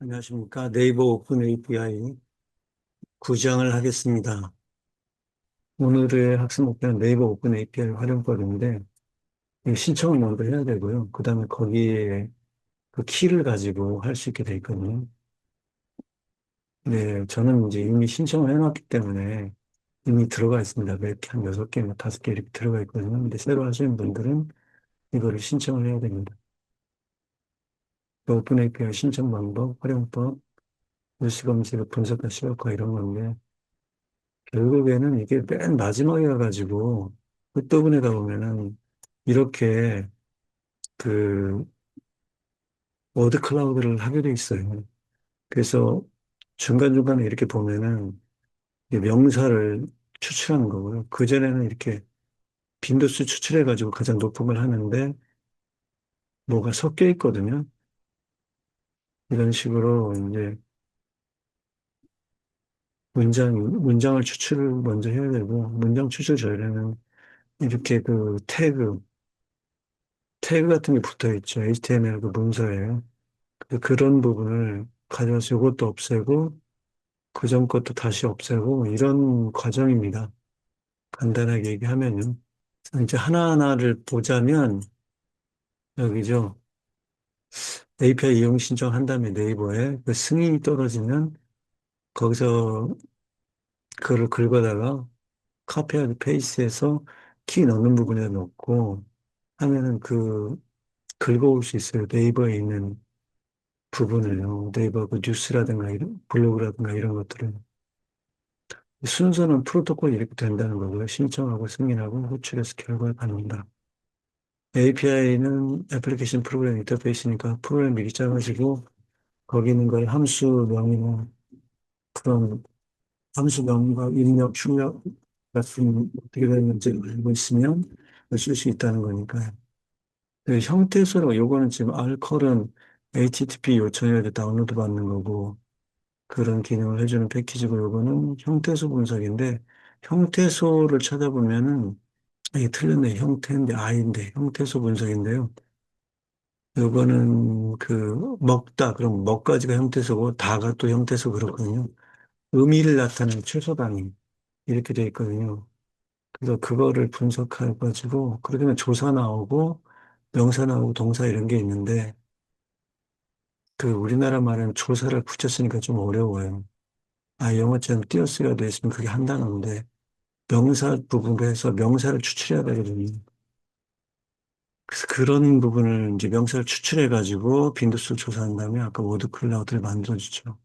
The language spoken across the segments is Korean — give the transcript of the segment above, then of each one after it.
안녕하십니까. 네이버 오픈 API 구장을 하겠습니다. 오늘의 학습 목표는 네이버 오픈 API 활용법인데, 이 신청을 먼저 해야 되고요. 그 다음에 거기에 그 키를 가지고 할 수 있게 돼 있거든요. 네, 저는 이제 이미 신청을 해놨기 때문에 이미 들어가 있습니다. 몇 개, 한 6개, 뭐 5개 이렇게 들어가 있거든요. 근데 새로 하시는 분들은 이거를 신청을 해야 됩니다. 오픈 API 신청 방법, 활용법, 뉴스 검색, 분석과 시각화 이런 건데, 결국에는 이게 맨 마지막에 가가지고 끝부분에 가보면은 이렇게 그 워드 클라우드를 하게 돼 있어요. 그래서 중간중간에 이렇게 보면은 이 명사를 추출하는 거고요. 그전에는 이렇게 빈도수 추출해가지고 가장 높은 걸 하는데 뭐가 섞여 있거든요. 이런 식으로 이제 문장을 추출을 먼저 해야 되고 문장 추출 전에는 이렇게 그 태그 같은 게 붙어 있죠. HTML 그 문서에. 그런 부분을 가져와서 이것도 없애고 그 전 것도 다시 없애고 뭐 이런 과정입니다. 간단하게 얘기하면요. 이제 하나하나를 보자면 여기죠. API 이용 신청한 다음에 네이버에 그 승인이 떨어지면 거기서 그거를 긁어다가 카피하기 페이스트해서 키 넣는 부분에 넣고 하면은 그 긁어올 수 있어요. 네이버에 있는 부분을요. 네이버 그 뉴스라든가 블로그라든가 이런 것들을. 순서는 프로토콜이 이렇게 된다는 거고요. 신청하고 승인하고 호출해서 결과를 받는다. API는 애플리케이션 프로그램 인터페이스니까 프로그램 미리 짜가지고 거기 있는 걸 함수명이나 그런 함수명과 입력, 출력 같은 어떻게 되는지 알고 있으면 쓸 수 있다는 거니까요. 그 형태소로 요거는 지금 알컬은 HTTP 요청해야 돼 다운로드 받는 거고 그런 기능을 해주는 패키지고 요거는 형태소 분석인데 형태소를 찾아보면은 이게 틀렸네. 형태인데 아인데 형태소 분석인데요. 요거는 그 먹다 그럼 먹까지가 형태소고 다가 또 형태소 그렇거든요. 의미를 나타내는 최소 단위 이렇게 돼 있거든요. 그래서 그거를 분석해 가지고 그렇게 하면 조사 나오고 명사 나오고 동사 이런 게 있는데 그 우리나라 말은 조사를 붙였으니까 좀 어려워요. 아, 영어처럼 띄어쓰기가 돼 있으면 그게 한 단어인데 명사 부분에서 명사를 추출해야 되거든요. 그래서 그런 부분을 이제 명사를 추출해가지고 빈도수를 조사한 다음에 아까 워드 클라우드를 만들어주죠.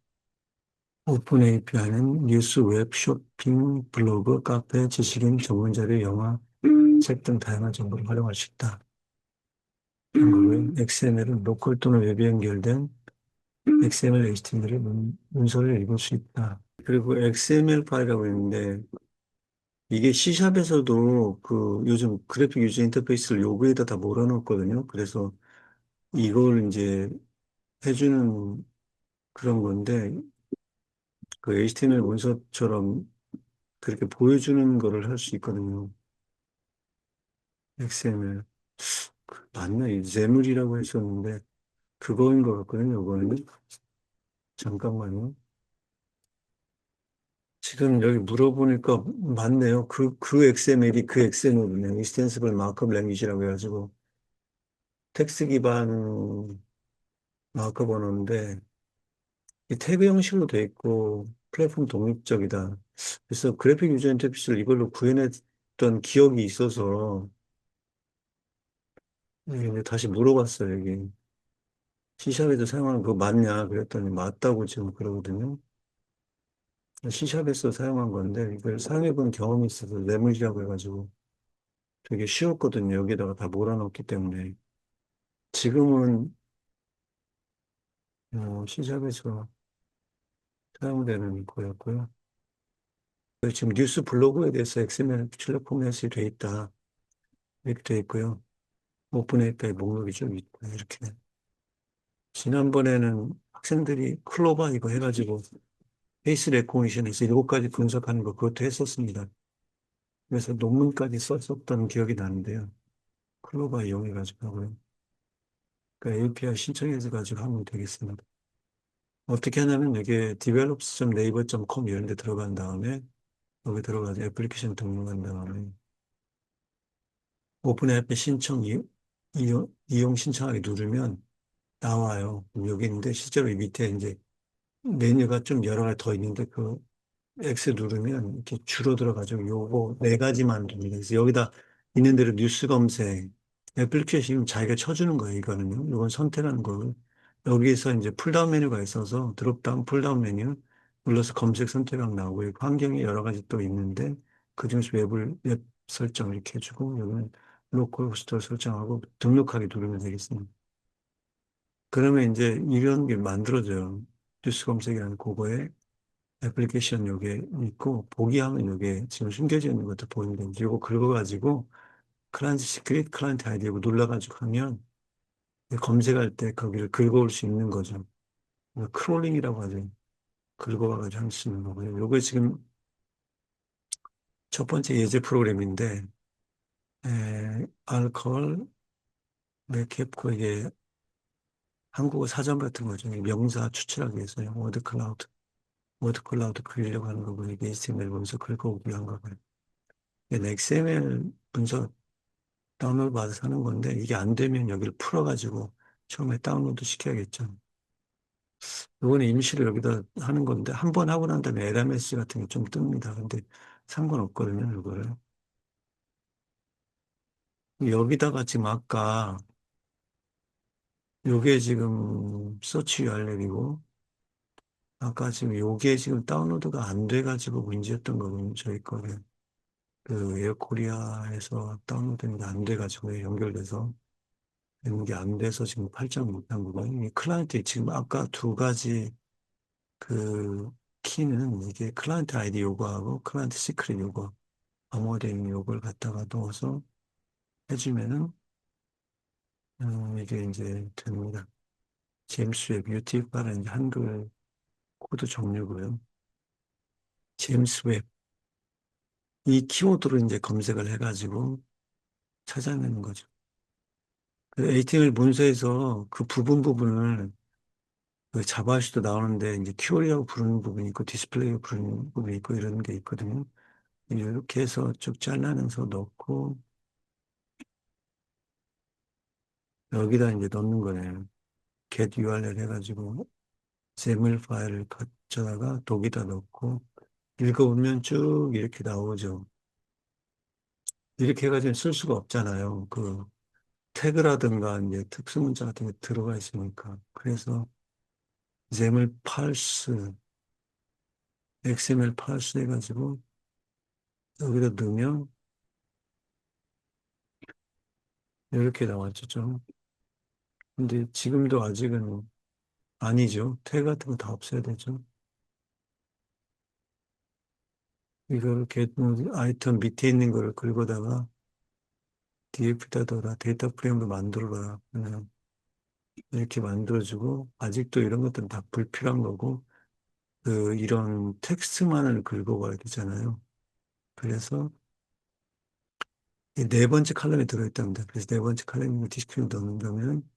오픈 API는 뉴스, 웹, 쇼핑, 블로그, 카페, 지식인, 전문 자료, 영화, 책 등 다양한 정보를 활용할 수 있다. 그런 거고요. XML은 로컬 또는 웹에 연결된 XML, HTML의 문서를 읽을 수 있다. 그리고 XML 파일이라고 있는데 이게 C샵에서도 그 요즘 그래픽 유저 인터페이스를 요구에다 다 몰아넣었거든요. 그래서 이걸 이제 해주는 그런 건데 그 HTML 문서처럼 그렇게 보여주는 거를 할 수 있거든요. XML. 맞나? 이 재물이라고 했었는데 그거인 것 같거든요. 이거는. 잠깐만요. 지금 여기 물어보니까 맞네요. 그 XML이 그 XML이네요. Extensible Markup Language라고 해가지고 텍스트 기반 마크업 언어인데 이 태그 형식으로 돼 있고 플랫폼 독립적이다. 그래서 그래픽 유저 인터페이스를 이걸로 구현했던 기억이 있어서 이제 다시 물어봤어요. 여기 C샵에서 사용하는 그거 맞냐? 그랬더니 맞다고 지금 그러거든요. C샵에서 사용한 건데 이걸 사용해본 경험이 있어서 뇌물이라고 해가지고 되게 쉬웠거든요. 여기다가 다 몰아넣기 때문에 지금은 C샵에서 사용되는 거였고요. 그리고 지금 뉴스 블로그에 대해서 XML 출력 포맷이 돼 있다. 이렇게 돼 있고요. 오픈 API 목록이 좀 있고 이렇게. 지난번에는 학생들이 클로바 이거 해가지고 페이스 레코니션에서 7가지 분석하는 거 그것도 했었습니다. 그래서 논문까지 썼었던 기억이 나는데요. 클로바 이용해가지고 하고요. 그러니까 API 신청해서 가지고 하면 되겠습니다. 어떻게 하냐면 이게 develops.naver.com 이런 데 들어간 다음에 여기 들어가서 애플리케이션 등록한 다음에 오픈 앱 신청 이용 신청하기 누르면 나와요. 여기 있는데 실제로 이 밑에 이제 메뉴가 좀 여러 가지 더 있는데 그 X 누르면 이렇게 줄어들어가지고 요거 네 가지만 됩니다. 그래서 여기다 있는 대로 뉴스 검색 애플리케이션 자기가 쳐주는 거예요. 이거는요. 이건 선택하는 거고 여기에서 이제 풀다운 메뉴가 있어서 드롭다운 풀다운 메뉴 눌러서 검색 선택하면 나오고 환경이 여러 가지 또 있는데 그중에서 웹 설정 이렇게 해주고 여기는 로컬 호스트를 설정하고 등록하기 누르면 되겠습니다. 그러면 이제 이런 게 만들어져요. 뉴스 검색이라는 그거에 애플리케이션 요게 있고 보기 하면 요게 지금 숨겨져 있는 것도 보이는데 이거 긁어가지고 클라이언트 시크릿 클라이언트 아이디 이거 눌러가지고 하면 검색할 때 거기를 긁어올 수 있는 거죠. 크롤링이라고 하죠. 긁어와가지고 할 수 있는 거고요. 요거 지금 첫 번째 예제 프로그램인데 알콜 맥캡코 이게 한국어 사전 같은 거죠. 명사 추출하기 위해서요. 워드 클라우드 그리려고 하는 거고 이게 HTML 문서 긁어오기 위한 거고요. XML 문서 다운로드 받아서 하는 건데 이게 안 되면 여기를 풀어가지고 처음에 다운로드 시켜야겠죠. 이거는 임시로 여기다 하는 건데 한 번 하고 난 다음에 LMS 같은 게 좀 뜹니다. 근데 상관없거든요, 이거를. 여기다가 지금 아까 요게 지금 서치 URL이고 아까 지금 요게 지금 다운로드가 안 돼가지고 문제였던 거거든요, 저희 거는. 그 에어코리아에서 다운로드는 게 안 돼가지고 연결돼서 되는 게 안 돼서 지금 팔짱 못한 거고요. 이 클라이언트 지금 아까 두 가지 그 키는 이게 클라이언트 아이디 요구하고 클라이언트 시크릿 요구, 암호화된 요구를 갖다가 넣어서 해주면은 이게 이제 됩니다. 제임스 웹 UTF-8은 이제 한글 코드 종류고요. 제임스 웹 이 키워드로 이제 검색을 해가지고 찾아내는 거죠. 그 HTML 문서에서 그 부분을 그 자바시도 나오는데 이제 큐어리라고 부르는 부분이 있고 디스플레이라고 부르는 부분이 있고 이런 게 있거든요. 이렇게 해서 쭉 잘라내서 넣고 여기다 이제 넣는 거네요. get URL 해가지고 샘물 파일을 가져다가 독에다 넣고 읽어보면 쭉 이렇게 나오죠. 이렇게 해가지고 쓸 수가 없잖아요. 그 태그라든가 이제 특수문자 같은 게 들어가 있으니까. 그래서 샘물 parse, XML parse 해가지고 여기다 넣으면 이렇게 나왔죠. 좀. 근데 지금도 아직은 아니죠. 태그 같은 거 다 없애야 되죠. 이걸 get 아이템 밑에 있는 거를 긁어다가 DF에다가 데이터 프레임을 만들어라. 그냥 이렇게 만들어주고, 아직도 이런 것들은 다 불필요한 거고, 이런 텍스트만을 긁어와야 되잖아요. 그래서 이 네 번째 칼럼에 들어있답니다. 그래서 네 번째 칼럼을 디스플레이 넣는다면,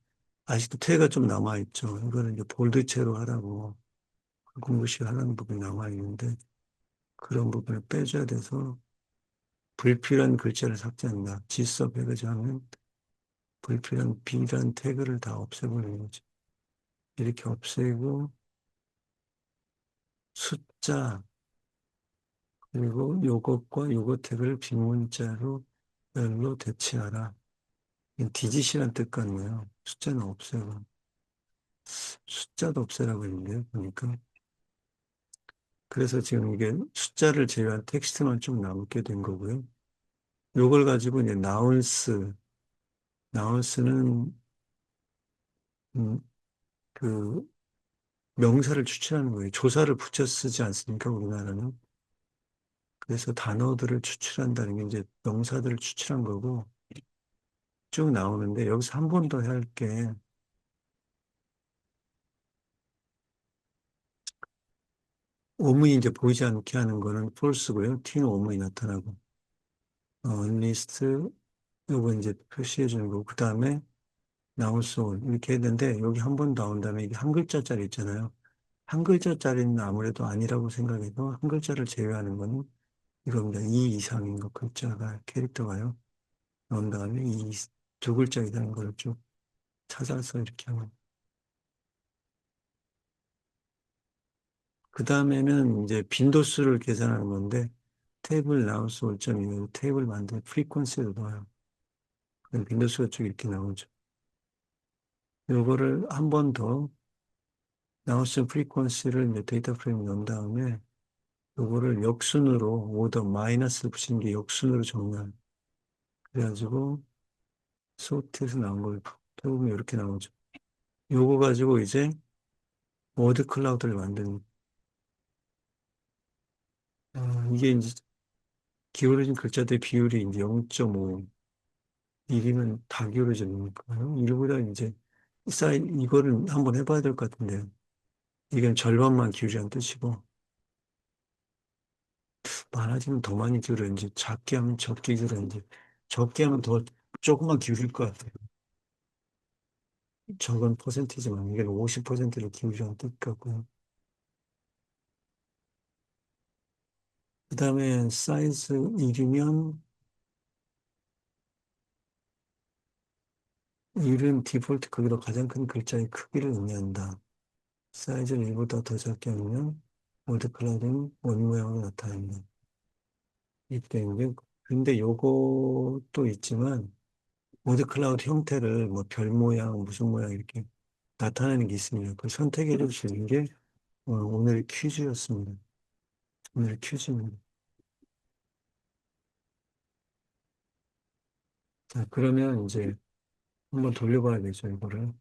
아직도 태가 좀 남아있죠. 이거는 이제 볼드체로 하라고, 공부식 하라는 부분이 남아있는데, 그런 부분을 빼줘야 돼서, 불필요한 글자를 삭제한다. 지섭 해가지고 하면, 불필요한 B란 태그를 다 없애버리는 거죠. 이렇게 없애고, 숫자, 그리고 요것과 요것 태그를 빈문자로 열로 대체하라. 디짓이란 뜻 같네요. 숫자는 없애고. 숫자도 없애라고 했는데요, 보니까. 그래서 지금 이게 숫자를 제외한 텍스트만 좀 남게 된 거고요. 요걸 가지고 이제 나운스는, 음, 그, 명사를 추출하는 거예요. 조사를 붙여 쓰지 않습니까, 우리나라는. 그래서 단어들을 추출한다는 게 이제 명사들을 추출한 거고, 쭉 나오는데, 여기서 한 번 더 할 게, 오문이 이제 보이지 않게 하는 거는 false고요. t는 오문이 나타나고. unlist, 요거 이제 표시해 주는 거고, 그 다음에 나올 수 이렇게 했는데, 여기 한 번 나온 다음에 이게 한 글자짜리 있잖아요. 한 글자짜리는 아무래도 아니라고 생각해서 한 글자를 제외하는 거는 이겁니다. 이 이상인 거 글자가 캐릭터가요. 그런 다음에 이 두 글자 이상인 걸 쭉 찾아서 이렇게 하면. 그 다음에는 이제 빈도수를 계산하는 건데 테이블 나우스 올점이면 테이블 만든 프리퀀시를 넣어요. 그럼 빈도수가 쭉 이렇게 나오죠. 요거를 한 번 더 나우스 프리퀀시를 이제 데이터 프레임에 넣은 다음에 요거를 역순으로 오더 마이너스를 붙이는 게 역순으로 정리하는. 그래가지고 소트에서 나온 걸 해보면 이렇게 나오죠. 요거 가지고 이제 워드 클라우드를 만드는. 이게 이제 기울어진 글자들의 비율이 이제 0.5 1이면 다 기울어지는 거예요. 1보다 이제 이거를 한번 해봐야 될 것 같은데요. 이건 절반만 기울이란 뜻이고 많아지면 더 많이 기울어야지 작게 하면 적게 기울어야지 적게 하면 더 조금만 기울일 것 같아요. 적은 퍼센티지만 이게 50%를 기울이라는 뜻 같고요. 그 다음에 사이즈 1이면 1은 디폴트 크기로 가장 큰 글자의 크기를 의미한다. 사이즈를 1보다 더 작게 하면 월드 클라우드는 원 모양으로 나타난다. 이때 이제 근데 요것도 있지만 월드 클라우드 형태를 뭐 별 모양 무슨 모양 이렇게 나타내는 게 있습니다. 그걸 선택해 줄 수 있는 게 오늘 퀴즈였습니다. 오늘 퀴즈입니다. 자, 그러면 이제 한번 돌려봐야 되죠, 이거를.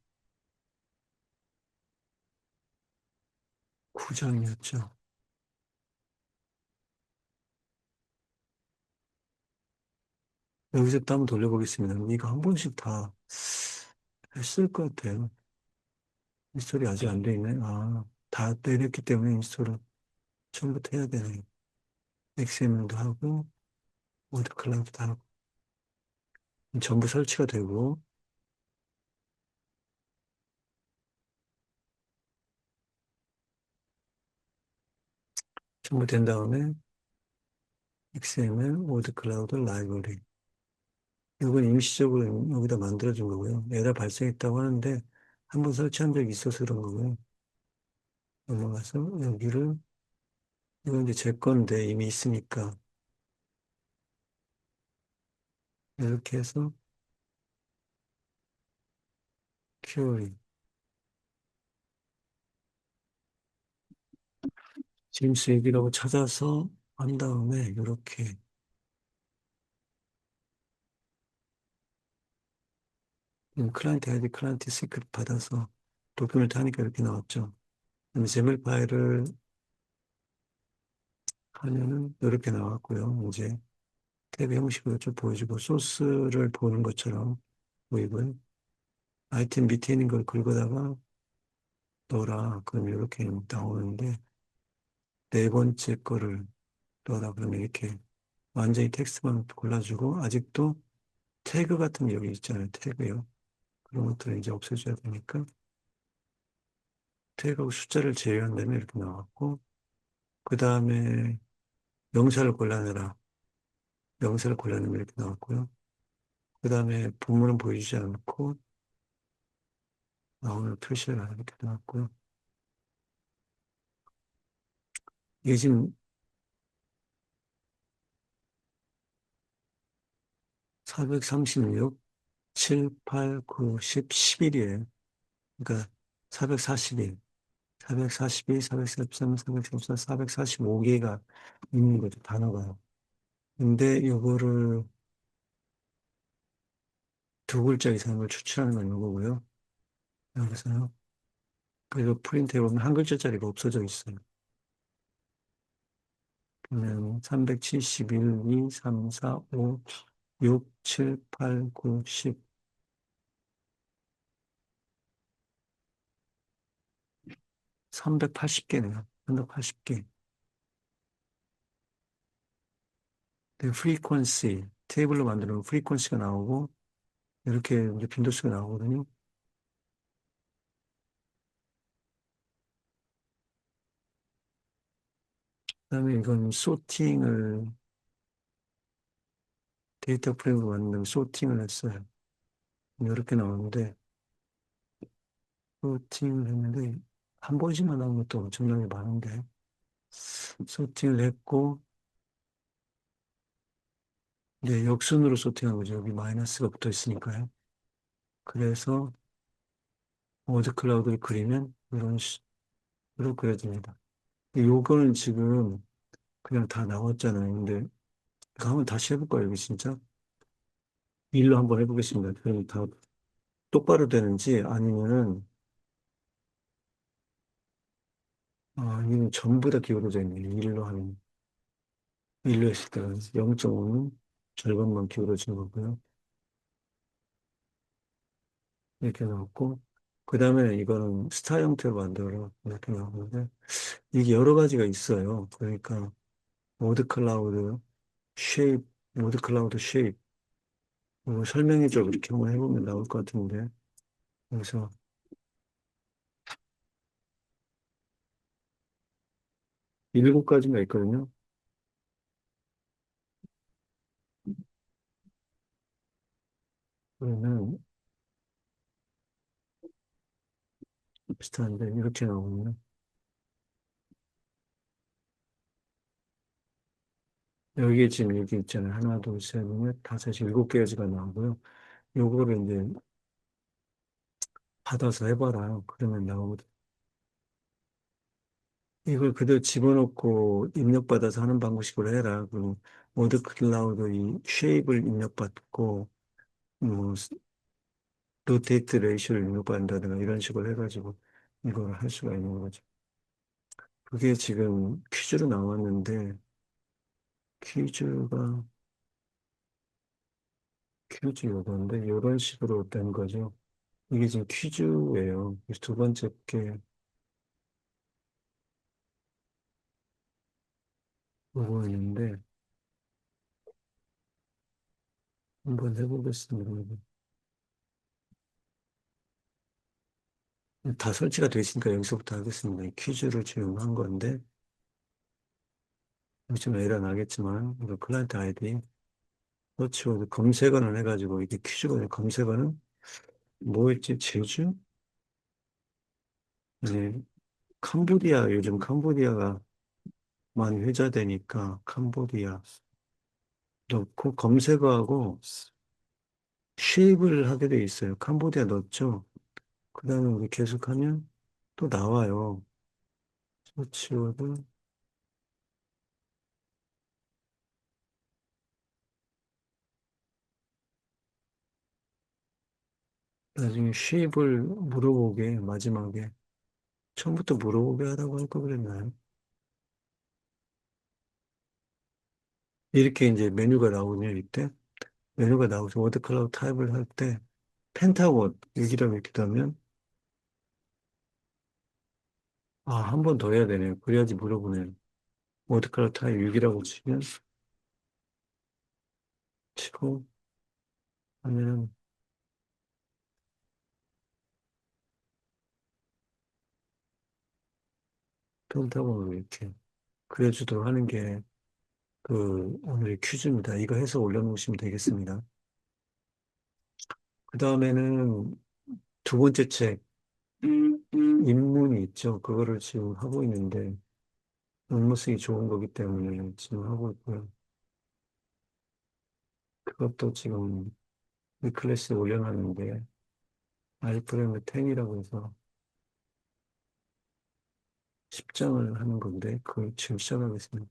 9장이었죠. 여기서 또 한번 돌려보겠습니다. 이거 한 번씩 다 했을 것 같아요. 인스톨이 아직 안 돼 있네. 다 내렸기 때문에 인스톨을 처음부터 해야 되네. XML도 하고, 워드 클라우드도 하고. 전부 설치가 되고, 전부 된 다음에 XML, 워드 클라우드, 라이브러리. 이건 임시적으로 여기다 만들어준 거고요. 에러 발생했다고 하는데, 한번 설치한 적이 있어서 그런 거고요. 넘어가서 여기를, 이건 이제 제 건데 이미 있으니까, 이렇게 해서 큐어리. 제임스 웹이라고 찾아서 한 다음에, 이렇게, 클라이언트 아이디, 클라이언트 시크릿 받아서 도큐멘트 하니까 이렇게 나왔죠. 그럼 제멜 파일을 하면은 이렇게 나왔고요. 이제 탭 형식으로 좀 보여주고 소스를 보는 것처럼 보이고요. 아이템 밑에 있는 걸 긁어다가 넣어라. 그럼 이렇게 나오는데 네 번째 거를 넣어라. 그러면 이렇게 완전히 텍스트만 골라주고 아직도 태그 같은 게 여기 있잖아요. 태그요. 그런 것들을 이제 없애줘야 되니까 태그하고 숫자를 제외한다면 이렇게 나왔고 그 다음에 명사를 골라내라. 명사를 골라내면 이렇게 나왔고요. 그 다음에 본문은 보여주지 않고 오늘 표시를 이렇게 나왔고요. 이게 지금 436, 7, 8, 9, 10, 11이에요. 그러니까 440일, 442, 443, 444, 445개가 있는 거죠, 단어가요. 근데 이거를 두 글자 이상을 추출하는 건 이거고요. 여기서요. 그리고 프린트해 보면 한 글자짜리가 없어져 있어요. 그러면 371, 2, 3, 4, 5, 6, 7, 8, 9, 10, 380개네요. 380개. 프리퀀시, 테이블로 만들면 프리퀀시가 나오고, 이렇게 이제 빈도수가 나오거든요. 그다음에 이건 소팅을 데이터 프레임을 만든 소팅을 했어요. 이렇게 나오는데 소팅을 했는데 한 번씩만 나온 것도 엄청나게 많은데 소팅을 했고 이제 역순으로 소팅한 거죠. 여기 마이너스가 붙어 있으니까요. 그래서 워드 클라우드를 그리면 이런 식으로 그려집니다. 요거는 지금 그냥 다 나왔잖아요. 근데 이거 한번 다시 해볼까요? 여기 진짜 일로 한번 해보겠습니다. 그럼 다 똑바로 되는지 아니면은 이건 전부 다 기울어져 있네요. 일로 하면 일로 했을 때는 0.5는 절반만 기울어진 거고요. 이렇게 나왔고 그 다음에 이거는 스타 형태로 만들어 이렇게 나오는데 이게 여러 가지가 있어요. 그러니까 모드 클라우드 쉐입, 모드 클라우드 쉐입 설명해줘 이렇게 한번 해보면 나올 것 같은데 그래서 7가지가 있거든요. 그러면 비슷한데 이렇게 나오면 여기에 지금 여기 있잖아요. 하나, 둘, 셋, 넷, 다섯, 7개지가 나오고요. 요거를 이제 받아서 해봐라. 그러면 나오거든. 이걸 그대로 집어넣고 입력받아서 하는 방식으로 해라. 그리고 모드 클라우드 이 쉐입을 입력받고 뭐 로테이트 레이쇼를 입력받는다든가 이런 식으로 해가지고 이걸 할 수가 있는 거죠. 그게 지금 퀴즈로 나왔는데 퀴즈가 퀴즈 요건데 이런 식으로 된 거죠. 이게 지금 퀴즈예요. 그래서 두 번째 게 요거였는데 한번 해보겠습니다. 다 설치가 되어 있으니까 여기서부터 하겠습니다. 이 퀴즈를 지금 한 건데 좀 에러 나겠지만 이거 클라이언트 아이디 서치워드 검색어는 해가지고 이게 퀴즈거든요. 검색어는 뭐였지? 제주? 네, 캄보디아 요즘 캄보디아가 많이 회자되니까 캄보디아 넣고 검색어하고 쉐입을 하게 돼 있어요. 캄보디아 넣었죠. 그 다음에 우리 계속하면 또 나와요. 서치워드 나중에 쉐입을 물어보게 마지막에 처음부터 물어보게 하라고 할 거 그랬나요? 이렇게 이제 메뉴가 나오네요. 이때 메뉴가 나오서 워드 클라우드 타입을 할 때 펜타곤 여기라고 이렇게 하면 한 번 더 해야 되네요. 그래야지 물어보네요. 워드 클라우드 타입 6이라고 치고 하면은 펜타곤으로 이렇게 그려주도록 하는 게 그 오늘의 퀴즈입니다. 이거 해서 올려놓으시면 되겠습니다. 그 다음에는 두 번째 책 입문이 있죠. 그거를 지금 하고 있는데 논문 쓰기 좋은 거기 때문에 지금 하고 있고요. 그것도 지금 이 클래스에 올려놨는데 아이프레임 10이라고 해서 10장을 하는 건데 그걸 지금 시작하겠습니다.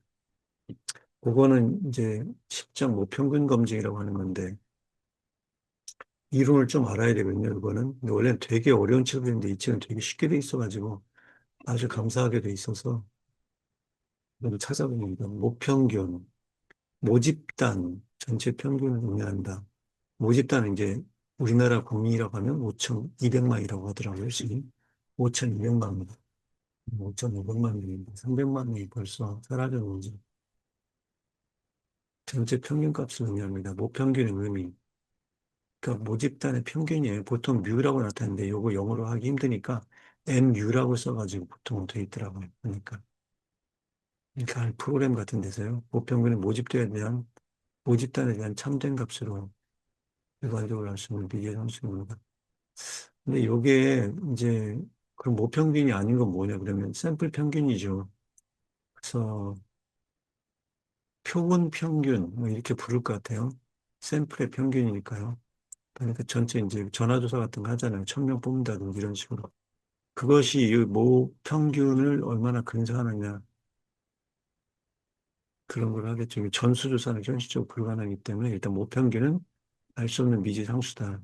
그거는 이제 10장 모평균 검증이라고 하는 건데 이론을 좀 알아야 되거든요. 이거는 근데 원래는 되게 어려운 책인데 이 책은 되게 쉽게 돼 있어가지고 아주 감사하게 돼 있어서 이걸 찾아봅니다. 모평균, 모집단 전체 평균을 의미한다. 모집단은 이제 우리나라 국민이라고 하면 5,200만이라고 하더라고요. 지금 5,200만, 5,500만 명인데 300만 명이 벌써 사라졌는지 전체 평균값을 의미합니다. 모평균의 의미. 그러니까 모집단의 평균이에요. 보통 뮤라고 나타나는데 요거 영어로 하기 힘드니까 MU라고 써가지고 보통 돼 있더라고요. 그러니까 그러니까 프로그램 같은 데서요. 보편군의 모집단에 대한 참된 값으로 일반적으로 할 수 있는 미지의 상수입니다. 근데 요게 이제 그럼 모평균이 아닌 건 뭐냐 그러면 샘플 평균이죠. 그래서 표본 평균 뭐 이렇게 부를 것 같아요. 샘플의 평균이니까요. 그러니까 전체 이제 전화조사 같은 거 하잖아요. 1,000명 뽑는다든지 이런 식으로. 그것이 이 모평균을 얼마나 근사하느냐 그런 걸 하겠죠. 전수조사는 현실적으로 불가능하기 때문에 일단 모평균은 알 수 없는 미지상수다.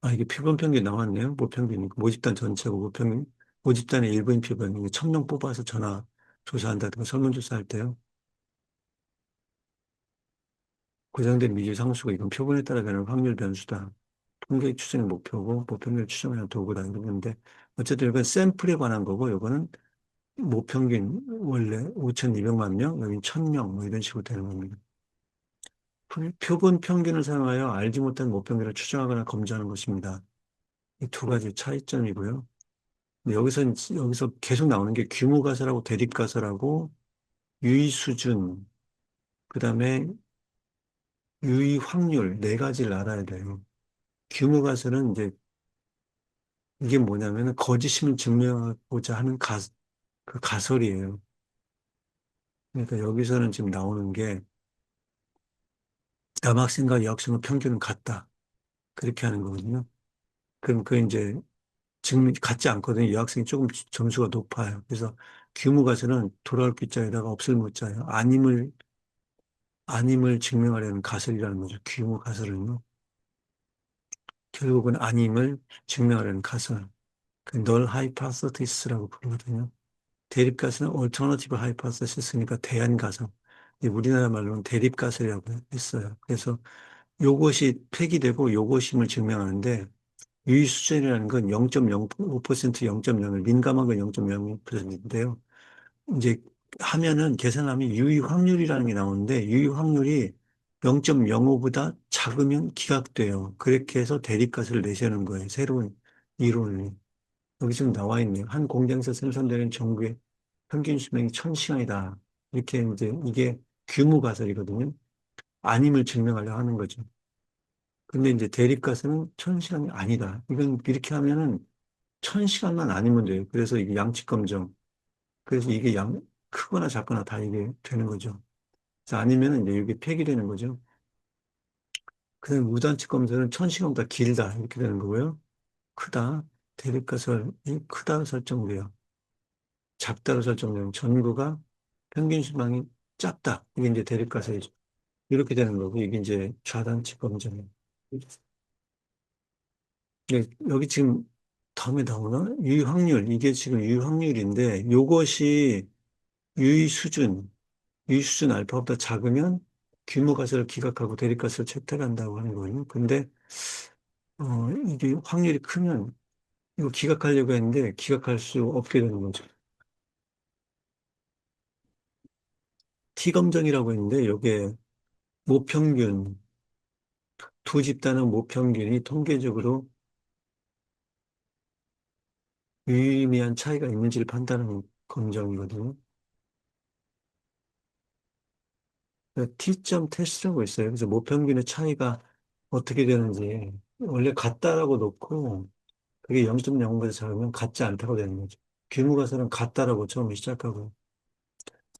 아, 이게 표본 평균 나왔네요. 모평균. 모집단 전체고 모평균. 모집단의 일부인 표본. 1,000명 뽑아서 전화 조사한다든가 설문조사할 때요. 고정된 미지 상수가 이건 표본에 따라 가는 확률 변수다. 통계 추정의 목표고 모평균을 추정하는 도구다. 이러는데 어쨌든 이건 샘플에 관한 거고 이거는 모평균 원래 5,200만 명, 여기 1,000명 뭐 이런 식으로 되는 겁니다. 표본 평균을 사용하여 알지 못한 모평균을 추정하거나 검증하는 것입니다. 이 두 가지 차이점이고요. 근데 여기서 계속 나오는 게 규모가설하고 대립가설하고 유의수준, 그 다음에 유의확률 네 가지를 알아야 돼요. 규모가설은 이제 이게 뭐냐면은 거짓임을 증명하고자 하는 그 가설이에요. 그러니까 여기서는 지금 나오는 게 남학생과 여학생의 평균은 같다. 그렇게 하는 거거든요. 그럼 그 이제 증명 같지 않거든요. 여학생이 조금 점수가 높아요. 그래서 규모가설은 돌아올 글자에다가 없을 문자예요. 아님을 증명하려는 가설이라는 거죠. 규모 가설은요. 결국은 아님을 증명하려는 가설. 그 널 하이파서티스라고 부르거든요. 대립가설은 얼터너티브 하이파서시스니까 대안 가설. 우리나라 말로는 대립가설이라고 했어요. 그래서 요것이 폐기되고 요것임을 증명하는데 유의 수준이라는 건 0.05% 0.0을 민감한 건 0.01%인데요. 이제 하면은 계산하면 유의 확률이라는 게 나오는데 유의 확률이 0.05보다 작으면 기각돼요. 그렇게 해서 대립값을 내시는 거예요. 새로운 이론이. 여기 지금 나와 있네요. 한 공장에서 생산되는 전구의 평균 수명이 1,000시간이다. 이렇게 이제 이게 규모 가설이거든요. 아님을 증명하려 하는 거죠. 근데 이제 대립가설은 1,000시간이 아니다. 이건 이렇게 하면은 1,000시간만 아니면 돼요. 그래서 이게 양측 검정. 그래서 이게 크거나 작거나 다 이게 되는 거죠. 그래서 아니면은 이제 이게 폐기되는 거죠. 그다음 무단측 검사는 1,000시간보다 길다. 이렇게 되는 거고요. 크다. 대립가설이 크다로 설정돼요. 작다로 설정되면 전구가 평균 수명이 작다. 이게 이제 대립가설이죠. 이렇게 되는 거고, 이게 이제 좌단측 검증이에요. 여기 지금 다음에 나오나? 유의확률. 이게 지금 유의확률인데, 요것이 유의수준, 유의수준 알파보다 작으면 규모가설을 기각하고 대립가설을 채택한다고 하는 거예요. 근데, 이게 확률이 크면 이거 기각하려고 했는데 기각할 수 없게 되는 거죠. T검정이라고 했는데, 요게 모평균, 두 집단의 모평균이 통계적으로 유의미한 차이가 있는지를 판단하는 검정이거든요. T점 테스트라고 있어요. 그래서 모평균의 차이가 어떻게 되는지 원래 같다라고 놓고 그게 0.05보다 작으면 같지 않다고 되는 거죠. 규모가설은 같다라고 처음에 시작하고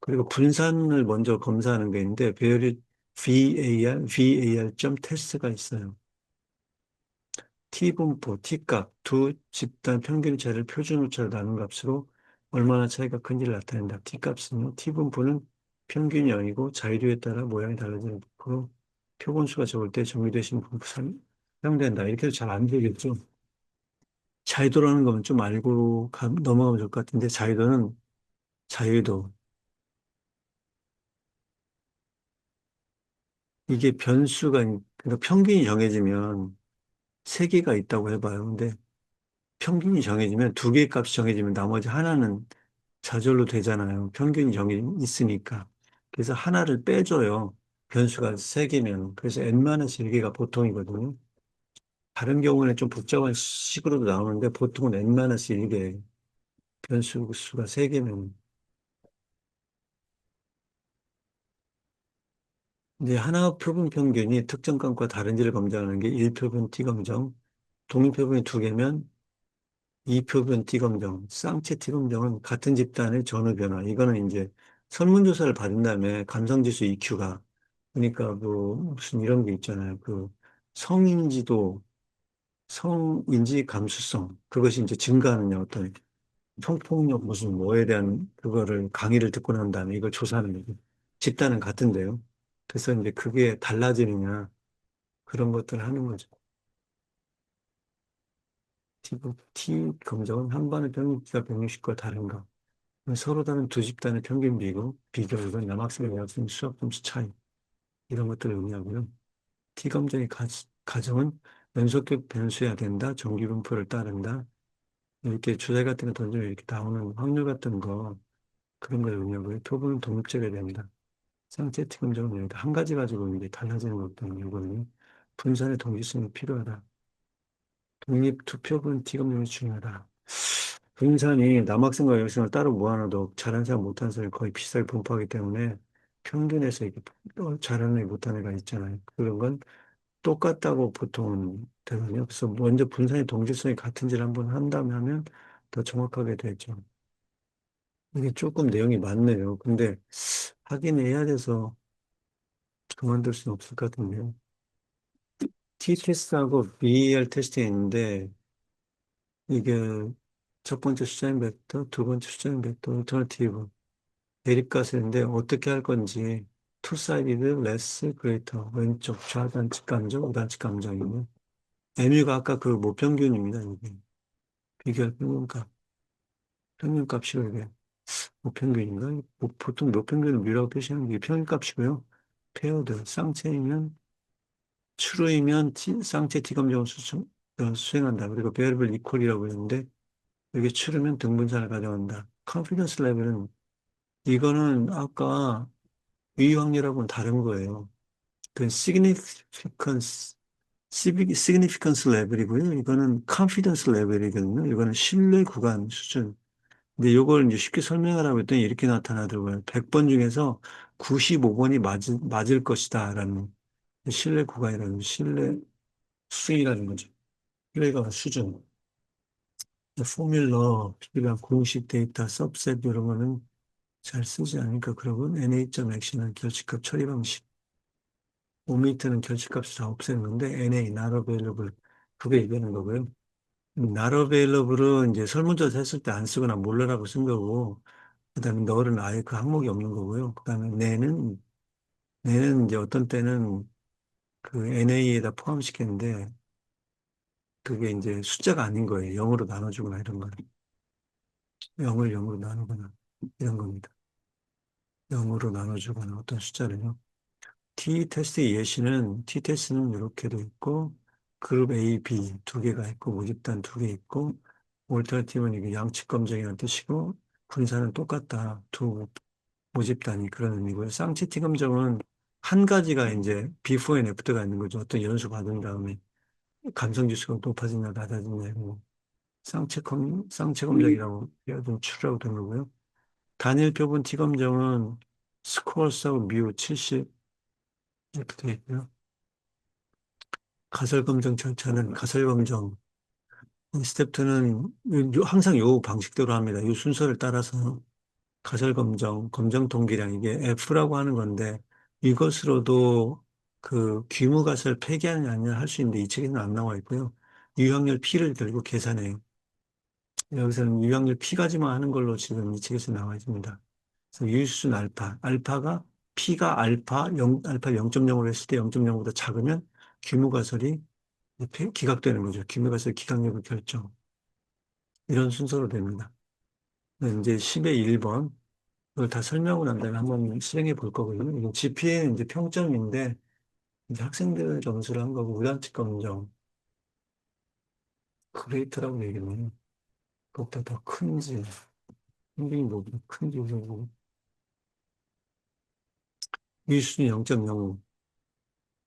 그리고 분산을 먼저 검사하는 게 있는데 배열이 VAR 테스트가 있어요. T분포, T값, 두 집단 평균 차이를 표준 오차로 나눈 값으로 얼마나 차이가 큰지를 나타낸다. T값은요, T분포는 평균이 아니고 자유도에 따라 모양이 달라지는 분포로 표본수가 적을 때 정의되신 분포 사용된다. 이렇게 해도 잘 안 되겠죠. 자유도라는 거는 좀 알고 넘어가면 좋을 것 같은데, 자유도. 이게 그러니까 평균이 정해지면 세 개가 있다고 해봐요. 근데 평균이 정해지면 두 개의 값이 정해지면 나머지 하나는 좌절로 되잖아요. 평균이 정해 있으니까. 그래서 하나를 빼줘요. 변수가 세 개면. 그래서 n-1개가 보통이거든요. 다른 경우는 좀 복잡한 식으로도 나오는데 보통은 n-1개 변수 수가 세 개면. 이제 하나 표본 평균이 특정 값과 다른지를 검증하는 게 1표본 T검정, 동일표본이 두 개면 2표본 T검정, 쌍체 T검정은 같은 집단의 전후 변화. 이거는 이제 설문조사를 받은 다음에 감성지수 EQ가, 그러니까 뭐 무슨 이런 게 있잖아요. 그 성인지도, 성인지 감수성, 그것이 이제 증가하느냐, 어떤 성폭력 무슨 뭐에 대한 그거를 강의를 듣고 난 다음에 이걸 조사하는 거죠. 집단은 같은데요. 그래서 이제 그게 달라지느냐, 그런 것들을 하는 거죠. T 검정은 한 번의 평균치가 160과 다른가. 서로 다른 두 집단의 평균 비교, 이건 남학생과 여학생 수학 점수 차이, 이런 것들을 의미하고요. T 검정의 가정은 연속격 변수해야 된다, 정기분포를 따른다, 이렇게 주제 같은 거 던지면 이렇게 나오는 확률 같은 거, 그런 걸 의미하고요. 표본은 독립적이어야 된다. 쌍체 T 검정은 여기다 한 가지 가지고 이제 달라지는 것들은 이거는 분산의 동기성이 필요하다. 독립 투표분 T 검정이 중요하다. 분산이 남학생과 여학생을 따로 모아놔도 잘하는 사람 못하는 사람이 거의 비슷하게 분포하기 때문에 평균에서 이게 잘하는 애 못하는 애가 있잖아요. 그런 건 똑같다고 보통은 되거든요. 그래서 먼저 분산의 동질성이 같은지를 한번 한 다음에 하면 더 정확하게 되죠. 이게 조금 내용이 많네요. 근데 하긴 해야 돼서 그만둘 수는 없을 것 같은데요. T-테스트하고 BER 테스트가 있는데 이게 첫 번째 숫자인 벡터, 두 번째 숫자인 벡터, 얼터너티브 대립가설인데 어떻게 할 건지 투사이디드, 레스, 그레이터 왼쪽 좌단측 감정, 우단측 감정이고 MU가 아까 그 모평균입니다. 이게 비교할 평균값이고 이게 모평균인가? 보통 모평균은 뮤라고 표시하는 게 평균값이고요. 페어드 쌍체이면 추루이면 쌍체 T검정을 수행한다. 그리고 베어리블 이퀄이라고 했는데 이게 추르면 등분산을 가져간다. 컨피던스 레벨은 이거는 아까 위 확률하고는 다른 거예요. 그 significance 레벨이고요. 이거는 confidence 레벨이거든요. 이거는 신뢰 구간 수준. 근데 이걸 이제 쉽게 설명하라고 했더니 이렇게 나타나더라고요. 100번 중에서 95번이 맞을 것이다. 라는 신뢰 구간이라는 신뢰 수준이라는 거죠. 신뢰가 수준. 포뮬러, 비례한 공식 데이터, सब셋 이런 거는 잘 쓰지 않으니까 그러고 NA.MAX는 결집값 처리 방식. 오미트는 결집값을 다 없애는 건데 NA, not available 그게 얘기하는 거고요. not available은 이제 설문조사 했을 때 안 쓰거나 몰라라고 쓴 거고 그다음에 너는 아예 그 항목이 없는 거고요. 그다음에 내는 이제 어떤 때는 그 NA에다 포함시켰는데 그게 이제 숫자가 아닌 거예요. 0으로 나눠주거나 이런 거. 0을 0으로 나누거나 이런 겁니다. 0으로 나눠주거나 어떤 숫자를요. T-테스트의 예시는 T-테스트는 이렇게도 있고 그룹 A, B 두 개가 있고 모집단 두 개 있고 올터너티브는 이게 양측 검정이라는 뜻이고 분산은 똑같다. 두 모집단이 그런 의미고요. 쌍치 T 검정은 한 가지가 이제 before and after가 있는 거죠. 어떤 연수 받은 다음에 감성 지수가 높아지냐 낮아지냐 뭐 쌍체 검정이라고 좀 추라고 된 거고요. 단일 표본 T 검정은 스코어스하고 뮤 70 이렇게 되어 있고요. 가설검정 절차는 가설검정 스텝 2는 항상 요 방식대로 합니다. 이 순서를 따라서 가설검정, 검정 통계량 이게 F라고 하는 건데 이것으로도 그 귀무가설 폐기하느냐 아니냐 할 수 있는데 이 책에는 안 나와 있고요. 유형률 P를 들고 계산해요. 여기서는 유형률 P까지만 하는 걸로 지금 이 책에서 나와 있습니다. 그래서 유수준 알파, 알파가 P가 알파 0.0으로 했을 때 0.0보다 작으면 귀무가설이 기각되는 거죠. 기묘가설 기각력을 결정. 이런 순서로 됩니다. 이제 10의 1번. 이걸 다 설명을 난 다음에 한번 실행해 볼 거고요. 이게 GPA는 이제 평점인데, 이제 학생들 점수를 한 거고, 우량측 검정, 그레이트라고 얘기했네요. 그것보다 더 큰지, 평균이 뭐보다 큰지, 그리고 위수준이 0.05,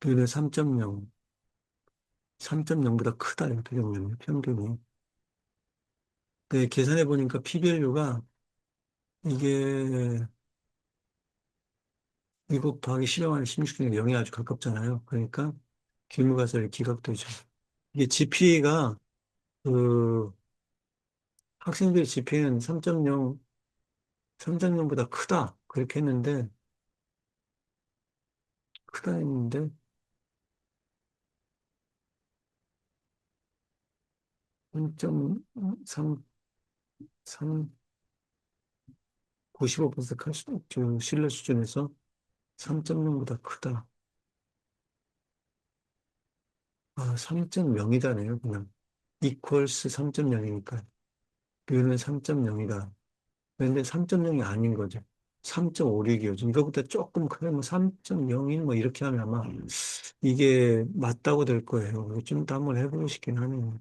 비례 3.0, 3.0보다 크다, 이렇게 되면 평균이. 네, 계산해 보니까 p 밸류가 이게 7 더하기 10의 16중에 0이 아주 가깝잖아요. 그러니까 기울가설이 기각되죠. 이게 GPA가 그 학생들의 GPA는 3.0, 3.0보다 크다. 그렇게 했는데, 크다 했는데, 3.3, 3, 95% 신뢰 수준에서 3.0보다 크다. 아, 3.0이다네요, 그냥. equals 3.0이니까. 뷰는 3.0이다. 근데 3.0이 아닌 거죠. 3.56이죠. 이거보다 조금 크면 3.01 뭐 이렇게 하면 아마 이게 맞다고 될 거예요. 좀 더 한번 해보고 싶긴 하네요.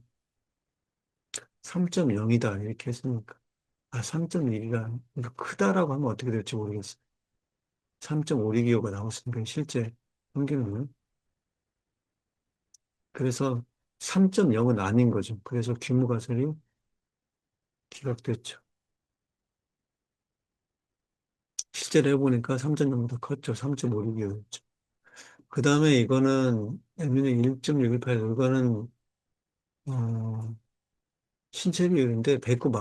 3.0이다. 이렇게 했으니까. 아, 3.1이라. 이거 크다라고 하면 어떻게 될지 모르겠어요. 3.5기호가 나왔으니까 실제 평균은요. 그래서 3.0은 아닌 거죠. 그래서 귀무가설이 기각됐죠. 실제로 해보니까 3.0보다 컸죠. 3.5기호였죠. 그 다음에 이거는 M는 1.618, 이거는 어, 신체 비율인데 배꼽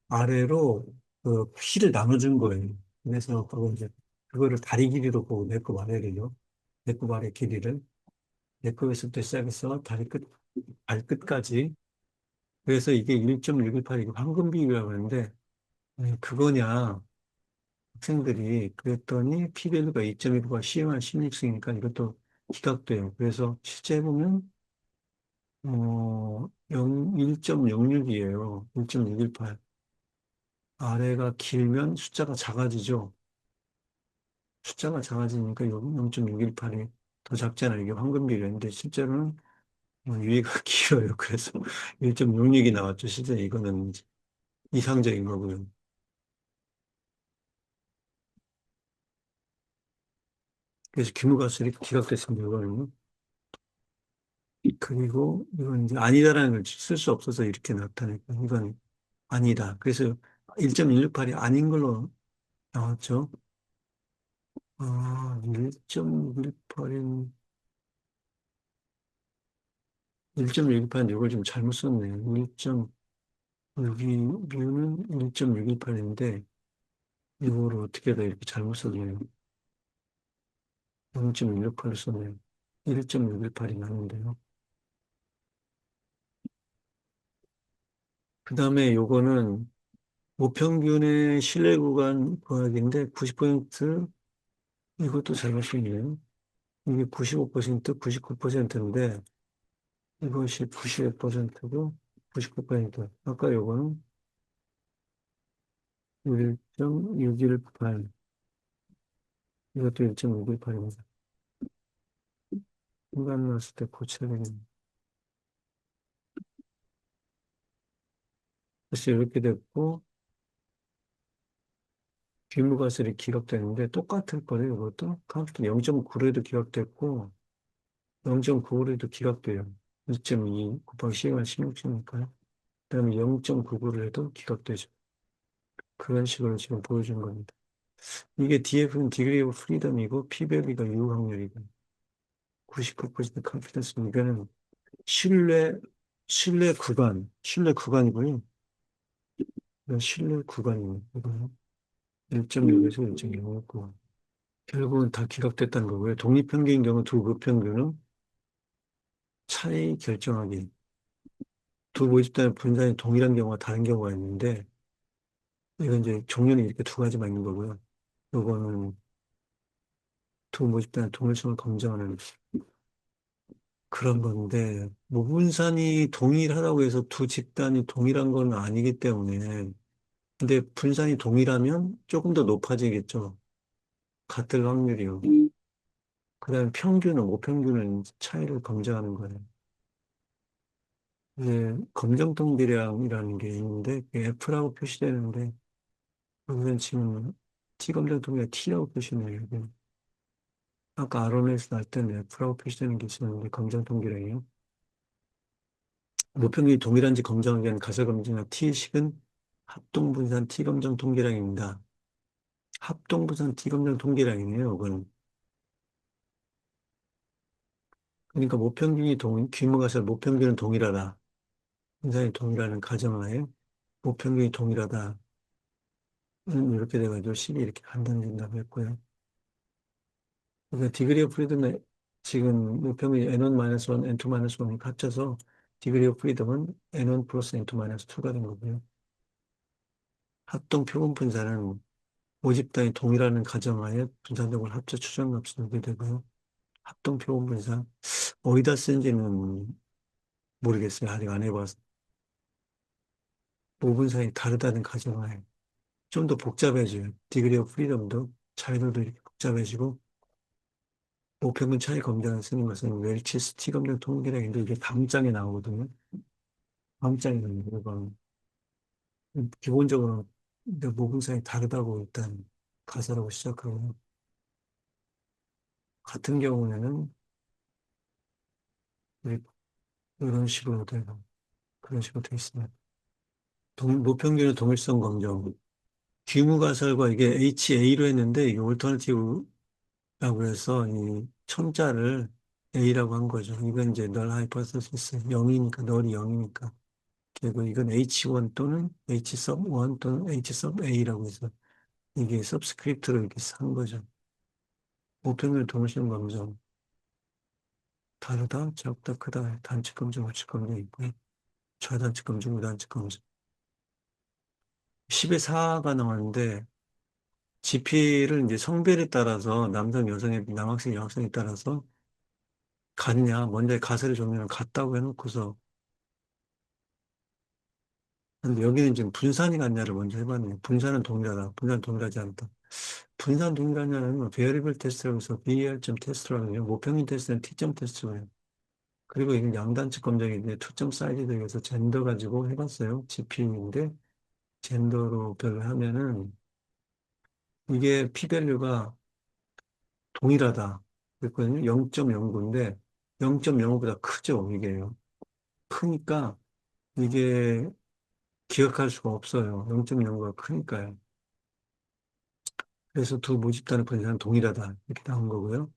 아래로 그 피를 나눠준 거예요. 그래서 그거 이제 그거를 다리 길이로 보고 배꼽 아래를요. 배꼽 아래 길이를 배꼽에서부터 시작해서 발끝까지. 그래서 이게 1.618 이게 황금 비율이라고 하는데 그거냐 학생들이 그랬더니 P밸류가 2.1과 CMR 16승이니까 이것도 기각돼요. 그래서 실제 보면 1.06이에요. 1.618. 아래가 길면 숫자가 작아지죠. 숫자가 작아지니까 0.618이 더 작잖아요. 이게 황금 비례인데 실제로는 위가 길어요. 그래서 1.66이 나왔죠. 실제 이거는 이제 이상적인 거고요. 그래서 귀무가설이 기각됐습니다. 이거는. 그리고 이건 이제 아니다라는 걸 쓸 수 없어서 이렇게 나타내고 이건 아니다. 그래서 1.168이 아닌 걸로 나왔죠. 1.118인 1.618 이걸 좀 잘못 썼네요. 1.6는 1.618인데 이거를 어떻게 다 이렇게 잘못 썼네요. 0.168로 썼네요. 1.618이 나는데요. 그 다음에 요거는 모평균의 신뢰 구간 구하기인데 90% 이것도 잘못 썼네요. 이게 95%, 99%인데 이것이 91%고 99%. 아까 요거는 1.618. 이것도 1.618입니다. 순간 났을 때 고쳐야 되겠네. 그래서 이렇게 됐고, 귀무가설이 기각되는데 똑같을 거예요, 이것도. 카운트 0.9에도 기각됐고, 0.95에도 기각돼요. 2.2 곱하기 10은 16이니까요. 그 다음에 0.99를 해도 기각되죠. 그런 식으로 지금 보여준 겁니다. 이게 DF는 디그리 오브 프리덤이고, P밸리가 U 확률이고, 99% 컨피던스, 이거는 신뢰, 신뢰 구간이고요. 이건 신뢰 구간입니다. 이거는 1.6에서 1.0이었고, 결국은 다 기각됐다는 거고요. 독립평균인 경우 두 극평균은 차이 결정하기. 두 모집단의 분산이 동일한 경우와 다른 경우가 있는데, 이건 이제 종류는 이렇게 두 가지만 있는 거고요. 요거는 두 모집단의 동일성을 검증하는 그런 건데, 무분산이 동일하다고 해서 두 집단이 동일한 건 아니기 때문에, 근데 분산이 동일하면 조금 더 높아지겠죠. 같을 확률이요. 그다음에 평균은, 모평균은 차이를 검증하는 거예요. 이제 검정통비량이라는 게 있는데 그게 F라고 표시되는데 여기는 지금 T 검정통비가 T라고 표시네요. 이게. 아까 RON에서 날 때는 F라고 표시되는 게 있었는데 검정통비량이요. 모평균이 동일한지 검증하기 위한 가설 검증이나 T식은 합동분산 T 검정통계량입니다. 합동분산 T검정 통계량이네요, 그건. 그러니까 모평균이 규모가 모평균은 동일하다. 분산이 동일하는 가정하에 모평균이 동일하다. 이렇게 돼가지고 식이 이렇게 간단해진다고 했고요. 그러니까 디그리 오브 프리덤은 지금 모평균이 N1-1, N2-1이 합쳐서 디그리 오브 프리덤은 N1 플러스 N2-2가 된 거고요. 합동 표본 분산은 모집단이 동일하는 가정하에 분산적으로 합쳐 추정값을 두게 되고요. 합동 표본 분산 어디다 쓰는지는 모르겠어요. 아직 안 해봐서. 모분산이 다르다는 가정하에 좀 더 복잡해져요. 디그리 오브 프리덤도 차이들도 이렇게 복잡해지고 보평균 차이 검정을 쓰는 것은 웰치스 T 검정 통계량인데 이게 다음 장에 나오거든요. 다음 장에 나오는 거 기본적으로 모분산이 다르다고 일단 가설하고 시작하고 같은 경우에는 이런 식으로 돼요. 그런 식으로 돼 있습니다. 모평균의 동일성 검정. 규모 가설과 이게 HA로 했는데 이게 올터너티브라고 해서 이 첨자를 A라고 한 거죠. 이건 이제 널 하이퍼서시스 0이니까 널이 0이니까. 그리고 이건 H1 또는 H sub 1 또는 H sub A라고 해서 이게 서브스크립트로 이렇게 산 거죠. 모평균 동일성 검정. 다르다, 작다, 크다, 단축 검정, 우측 검정 있고요. 좌단축 검정, 우단축 검정. 10의 4가 나왔는데 GP를 이제 성별에 따라서 남성, 여성의 남학생, 여학생에 따라서 같냐, 먼저 가설의 종류는 같다고 해놓고서 근데 여기는 지금 분산이 같냐를 먼저 해봤네요. 분산은 동일하다. 분산 동일하지 않다. 분산 동일하냐는 베어리블 테스트라고 해서 BER.점 테스트라고 해요. 모평균 테스트는 T점 테스트로 해요. 그리고 이건 양단축 검정인데 투점 사이즈에 대해서 젠더 가지고 해봤어요. GP인데 젠더로 별로 하면은 이게 P밸류가 동일하다. 그랬거든요. 0.09인데 0.05보다 크죠, 이게요. 크니까 이게 기억할 수가 없어요. 0.05가 크니까요. 그래서 두 모집단의 분산은 동일하다. 이렇게 나온 거고요.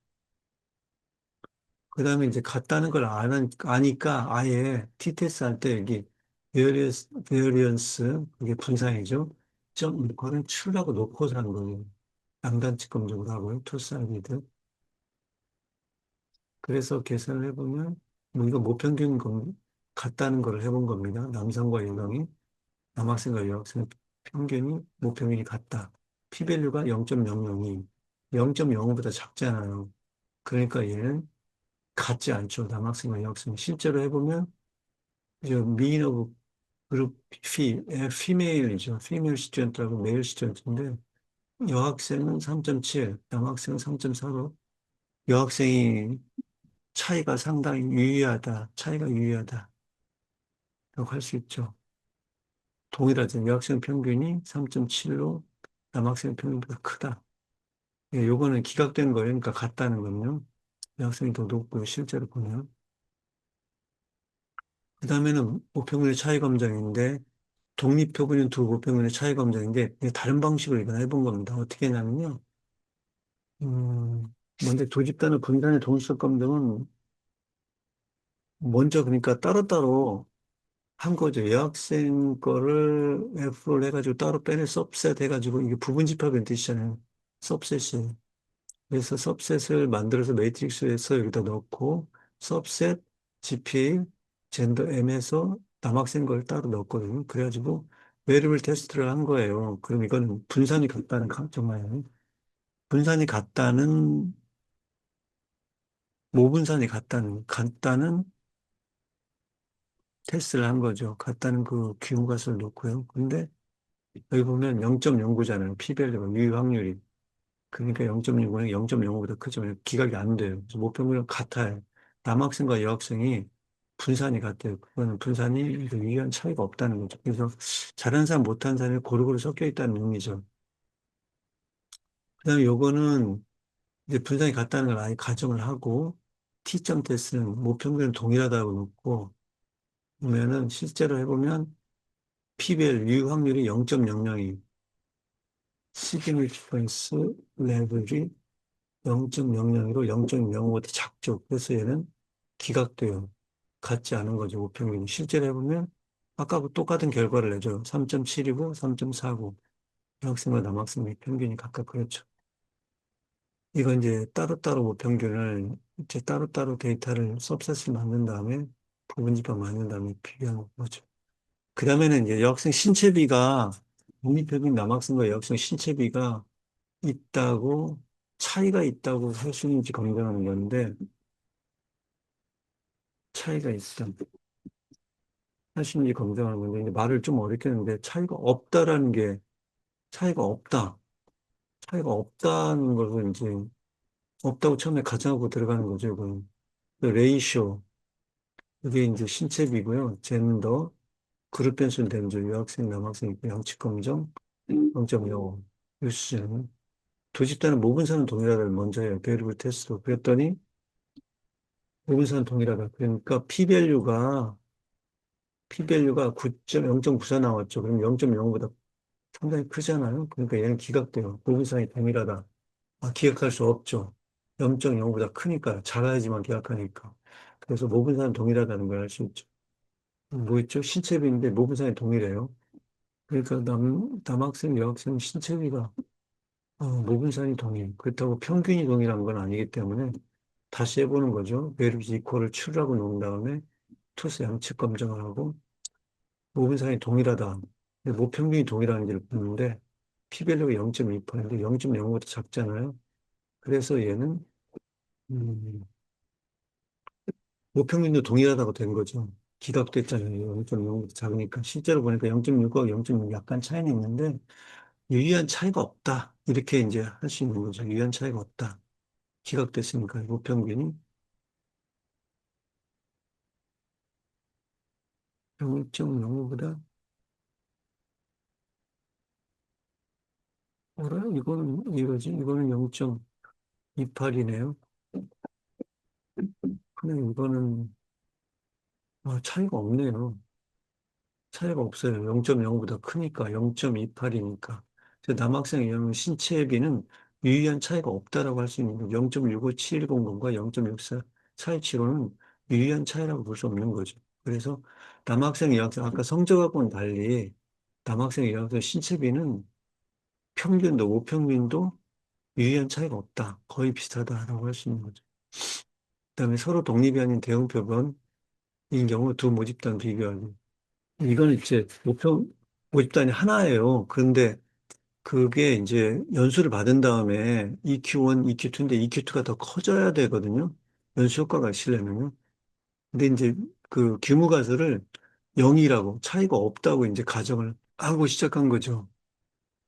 그 다음에 이제 같다는 걸 아니까 아예 t-테스트 할 때 여기 베어리언스, 그게 분산이죠. 이거는 추라고 놓고서 한 거예요. 양단측 검정으로 하고요. 투사이드. 그래서 계산을 해보면, 뭐 이거 모평균 같다는 걸 해본 겁니다. 남성과 여성이, 남학생과 여학생 평균이, 모평균이 같다. P밸류가 0.002, 0.05보다 작잖아요. 그러니까 얘는 같지 않죠. 남학생과 여학생. 실제로 해보면, 저 mean of 그룹 피메일이죠. 피메일 스튜던트라고 메일 스튜던트인데, 여학생은 3.7, 남학생은 3.45, 여학생이 차이가 상당히 유의하다, 차이가 유의하다, 라고 할 수 있죠. 동일하죠. 여학생 평균이 3.7로 남학생 평균보다 크다. 예, 요거는 기각된 거예요. 그러니까 같다는 거는요. 여학생이 더 높고요. 실제로 보면. 그 다음에는 모평균의 차이 검정인데, 독립표본인 두 모평균의 차이 검정인데, 이게 다른 방식으로 이건 해본 겁니다. 어떻게 했냐면요. 먼저 두 집단의 분산의 동일성 검정은 먼저 그러니까 따로따로 한 거죠. 여학생 거를 F를 해가지고 따로 빼내 सब셋 해가지고 이게 부분 집합의 뜻이잖아요. सब셋이. 그래서 सब셋을 만들어서 매트릭스에서 여기다 넣고 सब셋 GP 젠더 M에서 남학생 걸 따로 넣었거든요. 그래가지고 베리블 테스트를 한 거예요. 그럼 이건 분산이 같다는 정말 분산이 같다는 모분산이 같다는 테스트를 한 거죠. 같다는 그 기호값을 놓고요. 근데 여기 보면 0.09잖아요. P밸류가 유효 확률이. 그러니까 0.65는 0.05보다 크죠. 기각이 안 돼요. 그래서 모평균은 같아요. 남학생과 여학생이 분산이 같아요. 그거는 분산이 유의한 차이가 없다는 거죠. 그래서 잘하는 사람, 못하는 사람이 고루고루 섞여 있다는 의미죠. 그다음에 요거는 이제 분산이 같다는 걸 아예 가정을 하고 T점 테스트는 모평균은 동일하다고 놓고 보면은 실제로 해보면 PBL 유효 확률이 0.00이 시그니피컨스 레벨이 0.00으로 0.05보다 작죠. 그래서 얘는 기각돼요. 같지 않은 거죠, 우평균이. 실제로 해보면 아까하고 똑같은 결과를 내죠. 3.7이고 3.49. 여학생과 남학생의 평균이 각각 그렇죠. 이건 이제 따로따로 우평균을 이제 따로따로 데이터를 서브셋을 만든 다음에 부분집합 만든 다음에 비교하는 거죠. 그 다음에는 이제 여학생 신체비가 국립평균 남학생과 여학생 신체비가 있다고 차이가 있다고 할 수 있는지 검증하는 건데 차이가 있다 할 수 있는지 검증하는 건데 이제 말을 좀 어렵게 했는데 차이가 없다라는 게 차이가 없다 차이가 없다는 것은 이제 없다고 처음에 가정하고 들어가는 거죠. 그 레이쇼 이게 이제 신체비고요. 젠더 그룹 변수는 되죠. 여학생 남학생 있고 양측 검정 0.05 유수는 두 집단은 모분사는 동일하다를 먼저 해요. 베리블 테스트로 그랬더니 모분사는 동일하다. 그러니까 p-밸류가 0.94 나왔죠. 그럼 0.05보다 상당히 크잖아요. 그러니까 얘는 기각돼요. 모분사이 동일하다. 아, 기각할 수 없죠. 0.05보다 크니까 작아야지만 기각하니까. 그래서 모분사는 동일하다는 걸 알 수 있죠. 뭐 있죠? 신체비인데 모분사이 동일해요. 그러니까 남학생, 여학생 신체비가 모분산이 동일. 그렇다고 평균이 동일한 건 아니기 때문에 다시 해보는 거죠. 베르지 이퀄을 추라고 놓은 다음에 투수 양측 검정을 하고 모분산이 동일하다. 근데 모평균이 동일한지를 보는데 p-밸류가 0.28인데 0.05보다 작잖아요. 그래서 얘는 모평균도 동일하다고 된 거죠. 기각됐잖아요. 0.05보다 작으니까 실제로 보니까 0.6하고 0.6 약간 차이는 있는데 유의한 차이가 없다. 이렇게 이제 할 수 있는 거죠. 유의한 차이가 없다. 기각됐으니까 모평균이 0.05보다 뭐라? 이거는 이거지? 이거는 0.28이네요. 그냥 이거는 차이가 없네요. 차이가 없어요. 0.05보다 크니까 0.28이니까. 남학생 이하면 신체비는 유의한 차이가 없다라고 할 수 있는 거죠. 0.65710과 0.64 유의한 차이라고 볼 수 없는 거죠. 그래서 남학생, 여학생 아까 성적하고는 달리 남학생, 여학생 신체비는 평균도 모평균도 유의한 차이가 없다. 거의 비슷하다라고 할 수 있는 거죠. 그다음에 서로 독립이 아닌 대응표본인 경우 두 모집단 비교하기. 이거는 이제 모집단이 하나예요. 그런데 그게 이제 연수를 받은 다음에 EQ1, EQ2인데 EQ2가 더 커져야 되거든요. 연수 효과가 있으려면요. 근데 이제 그 규모가설을 0이라고 차이가 없다고 이제 가정을 하고 시작한 거죠.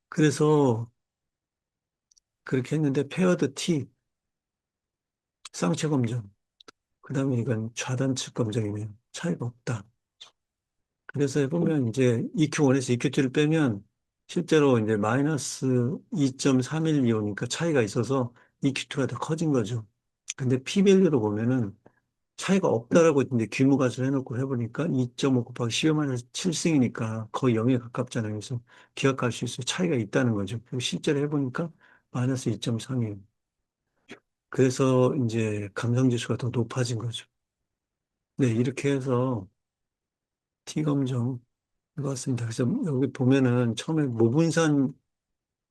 그래서 그렇게 했는데 페어드 T 쌍체 검정. 그다음에 이건 좌단측 검정이네요. 차이가 없다. 그래서 해보면 이제 EQ1에서 EQ2를 빼면 실제로 이제 마이너스 2.312오니까 차이가 있어서 EQ2가 더 커진 거죠. 근데 P-밸류로 보면은 차이가 없다라고 이제 규모가를 해놓고 해보니까 2.5 곱하기 10의 마이너스 7승이니까 거의 0에 가깝잖아요. 그래서 기억할 수 있어요. 차이가 있다는 거죠. 그리고 실제로 해보니까 마이너스 2.3이에요. 그래서 이제 감성지수가 더 높아진 거죠. 네, 이렇게 해서 T검정 해봤습니다. 그래서 여기 보면은 처음에 모분산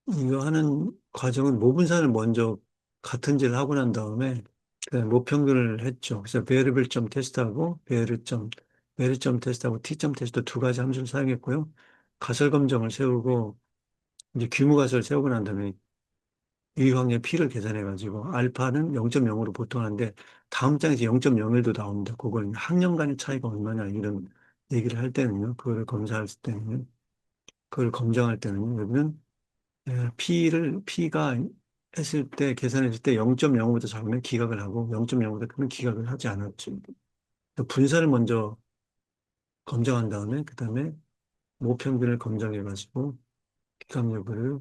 이거 하는 과정은 모분산을 먼저 같은 질 하고 난 다음에 그다음에 모평균을 했죠. 그래서 베르별점 테스트하고 베르점 테스트하고 T점 테스트 두 가지 함수를 사용했고요. 가설 검정을 세우고 이제 규모 가설을 세우고 난 다음에 유의확률 P를 계산해가지고 알파는 0.0으로 보통 하는데 다음 장에서 0.01도 나옵니다. 그걸 학년 간의 차이가 얼마냐 이런 얘기를 할 때는요. 그걸 검증할 때는요. 그러면 P가 했을 때, 계산했을 때 0.05보다 작으면 기각을 하고 0.05보다 크면 기각을 하지 않았죠. 분산을 먼저 검증한 다음에, 그 다음에 모평균을 검증해가지고 기각 여부를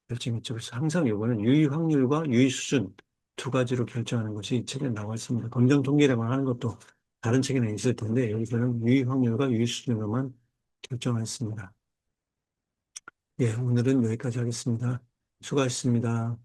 결정했죠. 그래서 항상 요거는 유의 확률과 유의 수준 두 가지로 결정하는 것이 이 책에 나와 있습니다. 검정 통계라고 하는 것도 다른 책에는 있을 텐데, 여기서는 유의 확률과 유의 수준으로만 결정했습니다. 예, 오늘은 여기까지 하겠습니다. 수고하셨습니다.